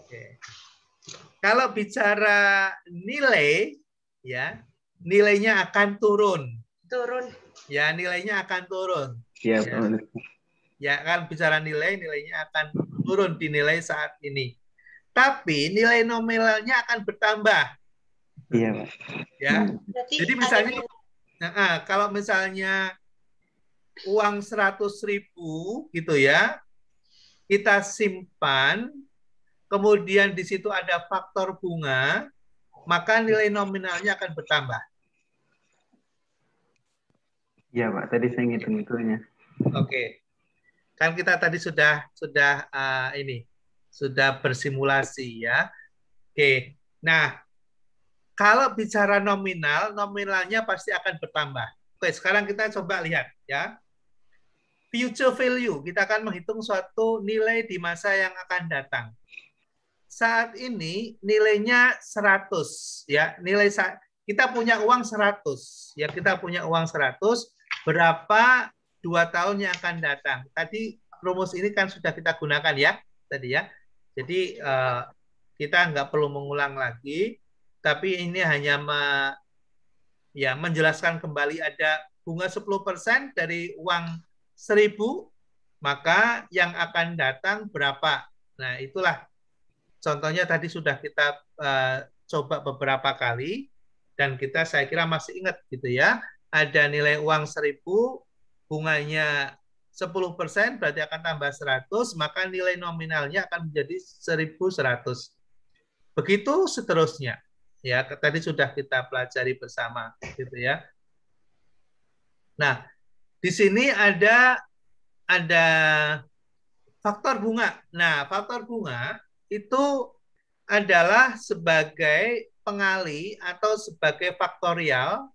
Oke. Kalau bicara nilai, ya, nilainya akan turun. Turun. Ya, nilainya akan turun. Iya, Ya. Pak. Ya, kan bicara nilai, nilainya akan turun di nilai saat ini. Tapi nilai nominalnya akan bertambah. Iya, Pak. Ya. Berarti Jadi misalnya, kalau misalnya uang 100.000 gitu ya, kita simpan, kemudian di situ ada faktor bunga, maka nilai nominalnya akan bertambah. Iya, Pak. Tadi saya ngitung-hitungnya. Oke. Kan kita tadi sudah bersimulasi ya. Oke. Nah, kalau bicara nominal, nominalnya pasti akan bertambah. Oke, sekarang kita coba lihat ya. Future value, kita akan menghitung suatu nilai di masa yang akan datang. Saat ini nilainya 100 ya. Kita punya uang 100 ya, kita punya uang 100, berapa 2 tahun yang akan datang. Tadi rumus ini kan sudah kita gunakan ya tadi ya. Jadi kita nggak perlu mengulang lagi, tapi ini hanya menjelaskan kembali ada bunga 10% dari uang 1.000, maka yang akan datang berapa. Nah, itulah contohnya tadi sudah kita coba beberapa kali dan saya kira masih ingat gitu ya. Ada nilai uang 1.000, bunganya 10%, berarti akan tambah 100, maka nilai nominalnya akan menjadi 1.100. Begitu seterusnya. Ya, tadi sudah kita pelajari bersama gitu ya. Nah, di sini ada faktor bunga. Nah, faktor bunga itu adalah sebagai pengali atau sebagai faktorial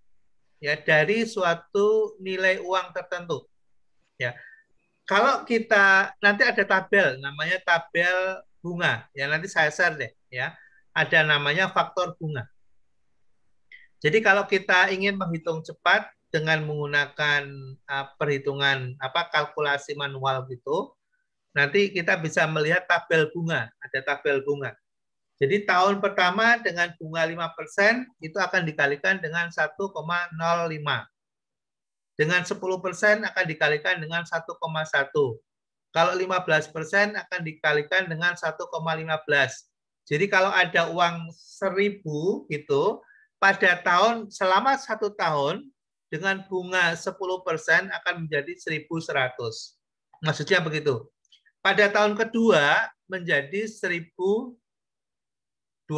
ya dari suatu nilai uang tertentu. Ya. Kalau kita nanti ada tabel namanya tabel bunga, ya nanti saya share deh ya. Ada namanya faktor bunga. Jadi kalau kita ingin menghitung cepat dengan menggunakan perhitungan kalkulasi manual gitu, nanti kita bisa melihat tabel bunga, ada tabel bunga. Jadi tahun pertama dengan bunga 5% itu akan dikalikan dengan 1,05. Dengan 10% akan dikalikan dengan 1,1. Kalau 15% akan dikalikan dengan 1,15. Jadi kalau ada uang 1.000 gitu, pada selama 1 tahun dengan bunga 10% akan menjadi 1.100. Maksudnya begitu. Pada tahun kedua menjadi 1.021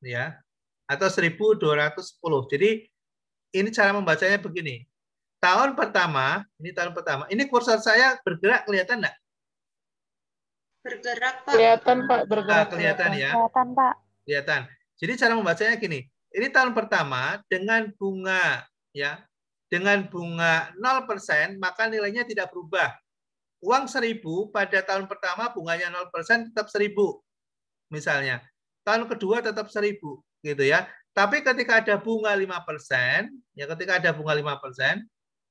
ya, atau 1.210. Jadi ini cara membacanya begini. Tahun pertama, ini kursor saya bergerak, kelihatan nggak? Bergerak, Pak. Kelihatan, Pak, bergerak. Kelihatan ya. Kelihatan, Pak. Kelihatan. Jadi cara membacanya gini. Ini tahun pertama dengan bunga ya. Dengan bunga 0%, maka nilainya tidak berubah. Uang 1.000 pada tahun pertama bunganya 0% tetap 1.000. Misalnya. Tahun kedua tetap 1.000 gitu ya. Tapi ketika ada bunga 5%, ya ketika ada bunga 5%,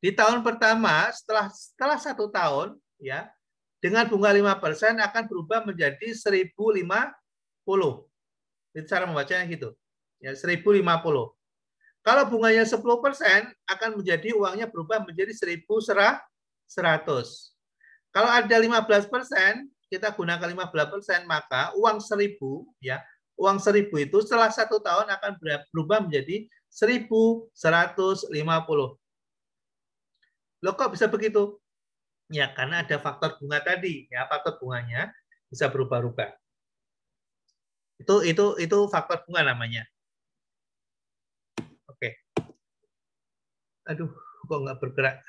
di tahun pertama setelah 1 tahun ya, dengan bunga 5% akan berubah menjadi 1.050. Itu cara membacanya gitu. Ya, 1.050. Kalau bunganya 10% akan menjadi uangnya berubah menjadi 1.100. Kalau ada 15%, kita gunakan 15%, maka uang 1.000 ya, uang 1.000 itu setelah 1 tahun akan berubah menjadi 1.150. Loh kok bisa begitu? Ya karena ada faktor bunga tadi, ya faktor bunganya bisa berubah-ubah. Itu faktor bunga namanya. Oke. Aduh, kok nggak bergerak?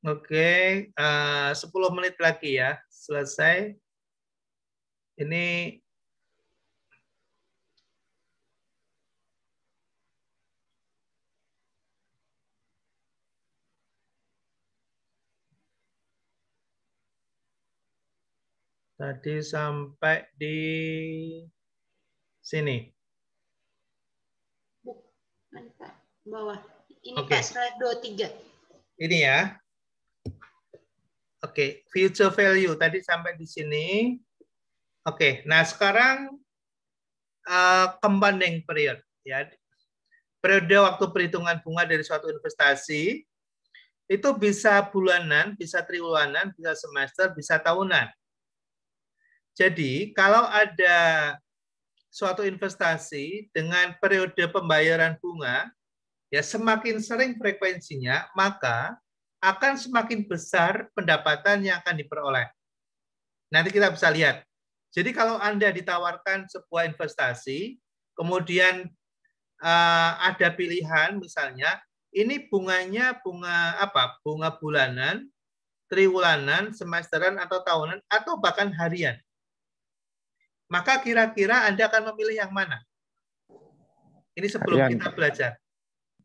Oke, 10 menit lagi ya, selesai. Ini tadi sampai di sini. Mana, Pak? Bawah. Ini Oke. Pak, slide 23. Ini ya. Oke, future value tadi sampai di sini. Oke, nah sekarang compounding period ya. Periode waktu perhitungan bunga dari suatu investasi itu bisa bulanan, bisa triwulan, bisa semester, bisa tahunan. Jadi, kalau ada suatu investasi dengan periode pembayaran bunga, ya semakin sering frekuensinya, maka akan semakin besar pendapatan yang akan diperoleh. Nanti kita bisa lihat. Jadi kalau Anda ditawarkan sebuah investasi, kemudian ada pilihan misalnya, ini bunganya bunga apa? Bunga bulanan, triwulanan, semesteran atau tahunan atau bahkan harian. Maka kira-kira Anda akan memilih yang mana? Ini sebelum Harian, kita Pak. belajar.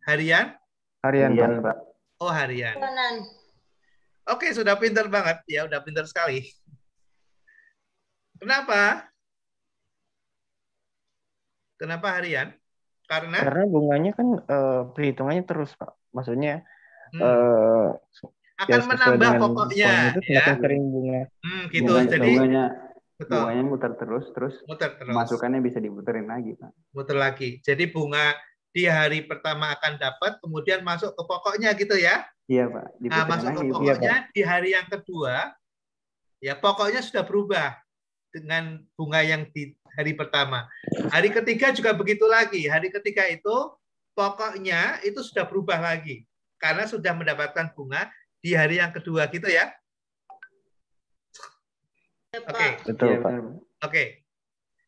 Harian? Harian, Pak. Oh, harian. Bulanan. Oke, sudah pintar banget. Ya, udah pintar sekali. Kenapa? Kenapa harian? Karena bunganya kan perhitungannya terus, Pak. Maksudnya akan menambah pokoknya itu ya. sering bunga. Gitu. Jadi bunganya muter terus, muter terus. Masukannya bisa diputerin lagi, Pak. Muter lagi. Jadi bunga di hari pertama akan dapat, kemudian masuk ke pokoknya gitu ya. Iya, Pak. Nah, masuk ke pokoknya di hari yang kedua, ya pokoknya sudah berubah dengan bunga yang di hari pertama. Hari ketiga juga begitu lagi. Hari ketiga itu pokoknya itu sudah berubah lagi karena sudah mendapatkan bunga di hari yang kedua gitu ya. Oke. Betul, Pak. Oke.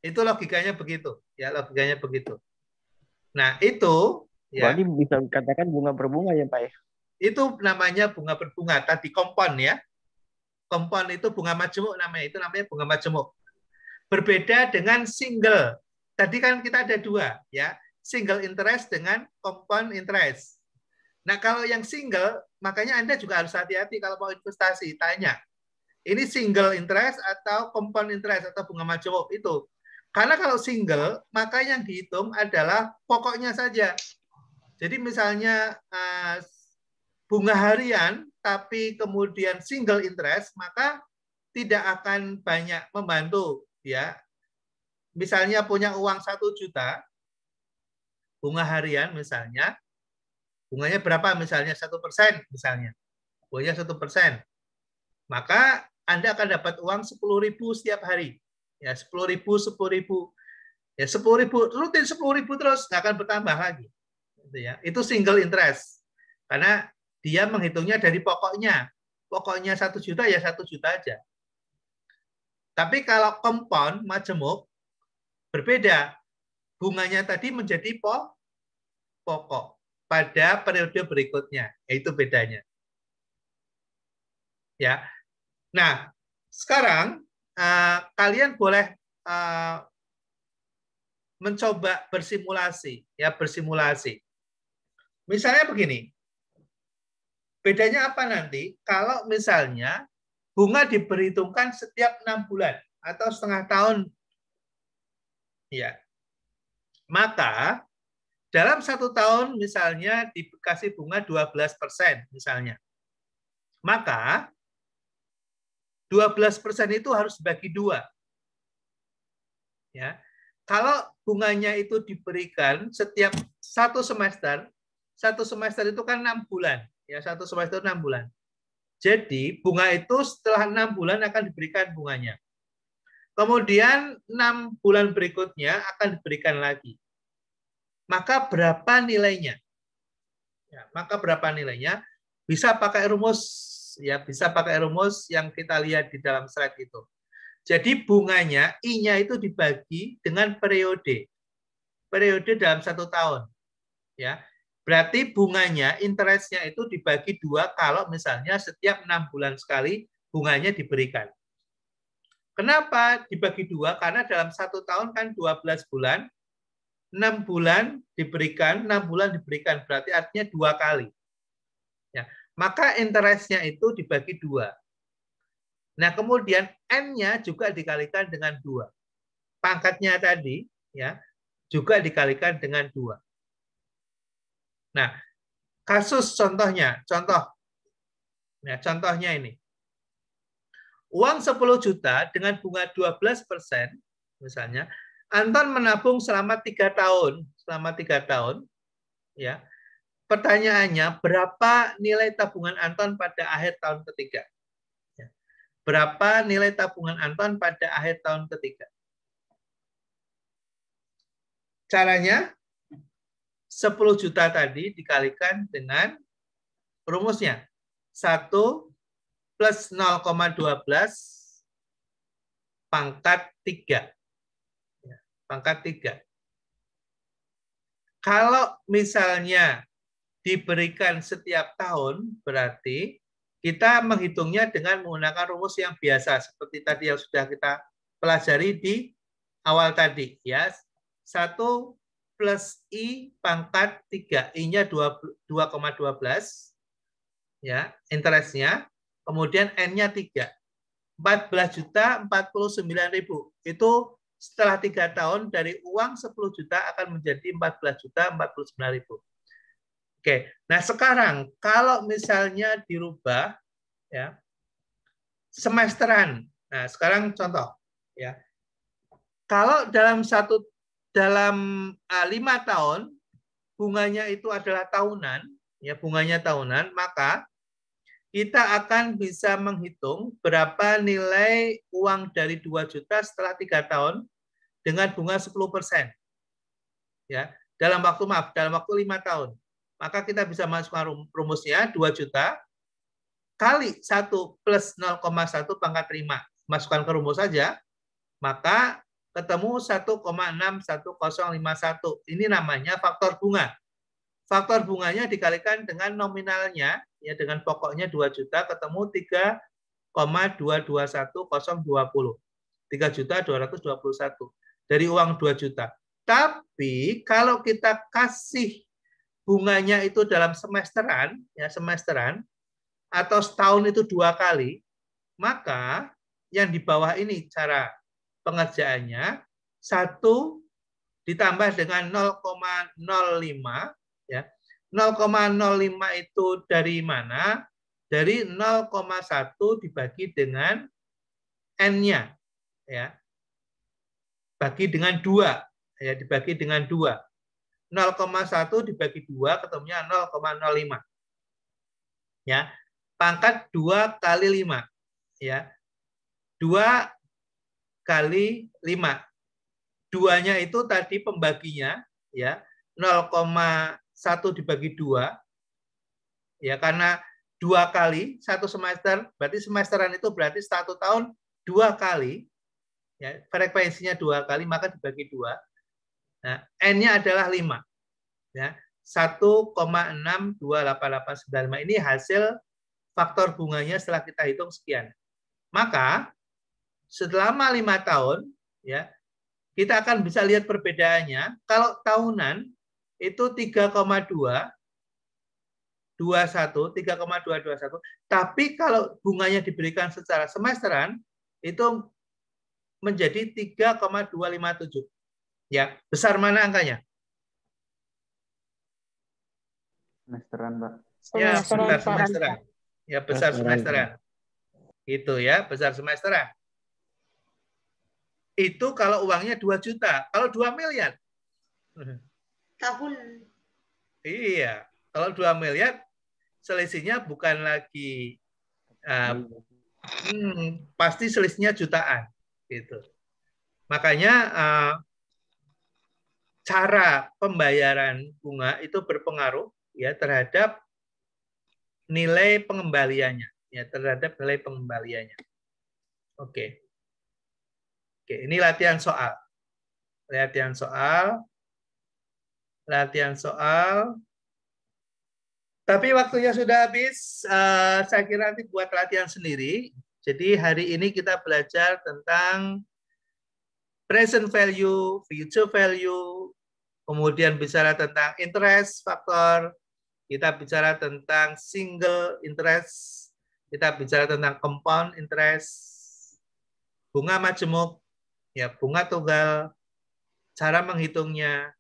Itu logikanya begitu. Ya, logikanya begitu. Nah, itu ya. Berarti bisa dikatakan bunga berbunga ya, Pak? Itu namanya bunga berbunga. Tadi kompon ya. Kompon itu bunga majemuk namanya. Itu namanya bunga majemuk. Berbeda dengan single. Tadi kan kita ada dua ya. Single interest dengan compound interest. Nah, kalau yang single, makanya Anda juga harus hati-hati kalau mau investasi. Tanya, ini single interest atau compound interest atau bunga majemuk itu. Karena kalau single, maka yang dihitung adalah pokoknya saja. Jadi misalnya bunga harian, tapi kemudian single interest, maka tidak akan banyak membantu. Ya, misalnya punya uang 1 juta, bunga harian misalnya, bunganya berapa? Misalnya 1%, misalnya, bunganya 1%, maka Anda akan dapat uang 10.000 setiap hari. Ya, 10.000, 10.000, ya 10.000 rutin 10.000 terus, nggak akan bertambah lagi. Gitu ya. Itu single interest, karena dia menghitungnya dari pokoknya. Pokoknya 1 juta ya 1 juta aja. Tapi kalau compound majemuk berbeda, bunganya tadi menjadi pokok pada periode berikutnya, itu bedanya. Ya. Nah, sekarang kalian boleh mencoba bersimulasi, ya bersimulasi. Misalnya begini, bedanya apa nanti kalau misalnya bunga diperhitungkan setiap 6 bulan atau setengah tahun, ya, maka dalam 1 tahun misalnya dikasih bunga 12% misalnya, maka 12% itu harus dibagi 2. Ya. Kalau bunganya itu diberikan setiap 1 semester, 1 semester itu kan 6 bulan. Ya, 1 semester 6 bulan. Jadi bunga itu setelah 6 bulan akan diberikan bunganya. Kemudian 6 bulan berikutnya akan diberikan lagi. Maka berapa nilainya? Ya, maka berapa nilainya? Bisa pakai rumus, ya bisa pakai rumus yang kita lihat di dalam slide itu. Jadi bunganya I-nya itu dibagi dengan periode. Periode dalam 1 tahun. Ya. Berarti bunganya, interest-nya itu dibagi 2 kalau misalnya setiap 6 bulan sekali bunganya diberikan. Kenapa dibagi 2? Karena dalam 1 tahun kan 12 bulan, 6 bulan diberikan, 6 bulan diberikan, berarti artinya 2 kali. Ya. Maka interest-nya itu dibagi 2. Nah, kemudian N-nya juga dikalikan dengan 2. Pangkatnya tadi ya juga dikalikan dengan 2. Nah, kasus contohnya, contohnya ini. Uang 10 juta dengan bunga 12%, misalnya, Anton menabung selama 3 tahun, ya. Pertanyaannya, berapa nilai tabungan Anton pada akhir tahun ketiga? Berapa nilai tabungan Anton pada akhir tahun ketiga? Caranya, 10 juta tadi dikalikan dengan rumusnya. 1 plus 0,12 pangkat 3. Pangkat 3. Kalau misalnya diberikan setiap tahun, berarti kita menghitungnya dengan menggunakan rumus yang biasa, seperti tadi yang sudah kita pelajari di awal tadi. Ya. 1 plus I pangkat 3. I-nya 2,12. Ya, interest-nya. Kemudian N-nya 3. 14.049.000. Itu setelah 3 tahun dari uang 10 juta akan menjadi 14.049.000. Oke, nah sekarang kalau misalnya dirubah ya semesteran. Nah, sekarang contoh ya. Kalau dalam 5 tahun bunganya itu adalah tahunan, ya bunganya tahunan, maka kita akan bisa menghitung berapa nilai uang dari 2 juta setelah 3 tahun dengan bunga 10%. Ya, dalam waktu 5 tahun. Maka kita bisa masukkan rumusnya 2 juta kali 1 plus 0,1 pangkat 5. Masukkan ke rumus saja, maka ketemu 1,61051. Ini namanya faktor bunga. Faktor bunganya dikalikan dengan nominalnya, ya dengan pokoknya 2 juta, ketemu 3,221020. 3.221 dari uang 2 juta. Tapi kalau kita kasih bunganya itu dalam semesteran, ya semesteran, atau setahun itu 2 kali, maka yang di bawah ini cara pengerjaannya, 1 ditambah dengan 0,05 ya. 0,05 itu dari mana? Dari 0,1 dibagi dengan N-nya ya. Bagi dengan 2 ya, dibagi dengan 2. 0,1 dibagi 2 ketemunya 0,05. Ya. Pangkat 2 kali 5 ya. 2 kali 5. 2-nya itu tadi pembaginya ya, 0,1 dibagi 2 ya, karena 2 kali 1 semester, berarti semesteran itu berarti 1 tahun 2 kali ya, frekuensinya 2 kali, maka dibagi 2. Nah, N-nya adalah 5 ya, 1,628895. Ini hasil faktor bunganya setelah kita hitung sekian. Maka selama 5 tahun ya, kita akan bisa lihat perbedaannya. Kalau tahunan itu 3,221, tapi kalau bunganya diberikan secara semesteran itu menjadi 3,257. Ya, besar mana angkanya? Semesteran, Pak. Ya, Semesteran, besar Pak. semesteran. Ya, besar semesteran. Itu ya, besar semesteran. Itu kalau uangnya 2 juta. Kalau 2 miliar. Tahun. Iya. Kalau 2 miliar, selisihnya bukan lagi pasti selisihnya jutaan. Gitu. Makanya cara pembayaran bunga itu berpengaruh ya terhadap nilai pengembaliannya. Ya, terhadap nilai pengembaliannya. Oke. Oke, ini latihan soal. Latihan soal. Latihan soal. Tapi waktunya sudah habis. Saya kira nanti buat latihan sendiri. Jadi hari ini kita belajar tentang present value, future value, kemudian bicara tentang interest faktor, kita bicara tentang single interest, kita bicara tentang compound interest, bunga majemuk, ya, bunga tunggal, cara menghitungnya,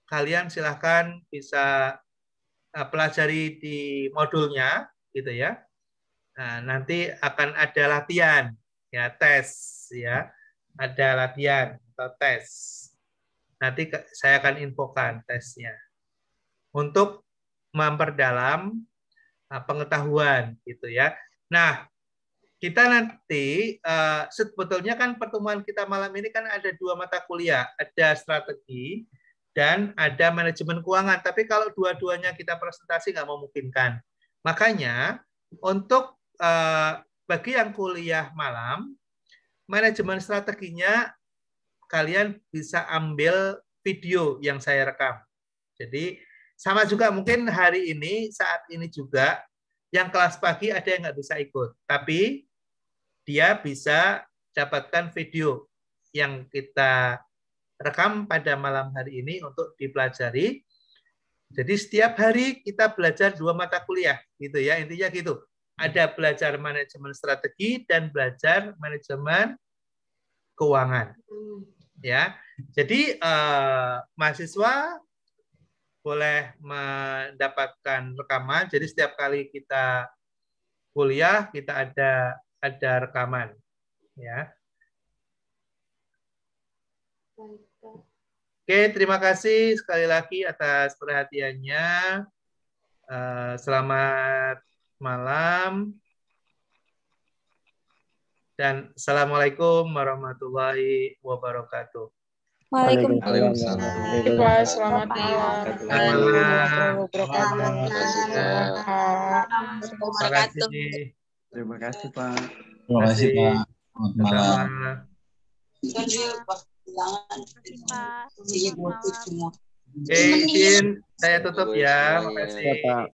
kalian silahkan bisa pelajari di modulnya, gitu ya. Nah, nanti akan ada latihan, ya, tes, ya, ada latihan atau tes. Nanti saya akan infokan tesnya untuk memperdalam pengetahuan, gitu ya. Nah, kita nanti sebetulnya kan pertemuan kita malam ini kan ada 2 mata kuliah, ada strategi dan ada manajemen keuangan. Tapi kalau dua-duanya kita presentasi nggak memungkinkan. Makanya untuk bagi yang kuliah malam, manajemen strateginya kalian bisa ambil video yang saya rekam. Jadi sama juga mungkin hari ini, saat ini juga, yang kelas pagi ada yang nggak bisa ikut. Tapi dia bisa dapatkan video yang kita rekam pada malam hari ini untuk dipelajari. Jadi setiap hari kita belajar 2 mata kuliah, gitu ya, intinya gitu. Ada belajar manajemen strategi dan belajar manajemen keuangan. Ya, jadi mahasiswa boleh mendapatkan rekaman. Jadi setiap kali kita kuliah kita ada rekaman, ya. Oke, terima kasih sekali lagi atas perhatiannya. Selamat malam dan assalamualaikum warahmatullahi wabarakatuh. Waalaikumsalam. Selamat malam. Terima kasih. Terima kasih, Pak. Terima kasih, Pak. Selamat malam. Oke, izin saya tutup ya. Terima kasih.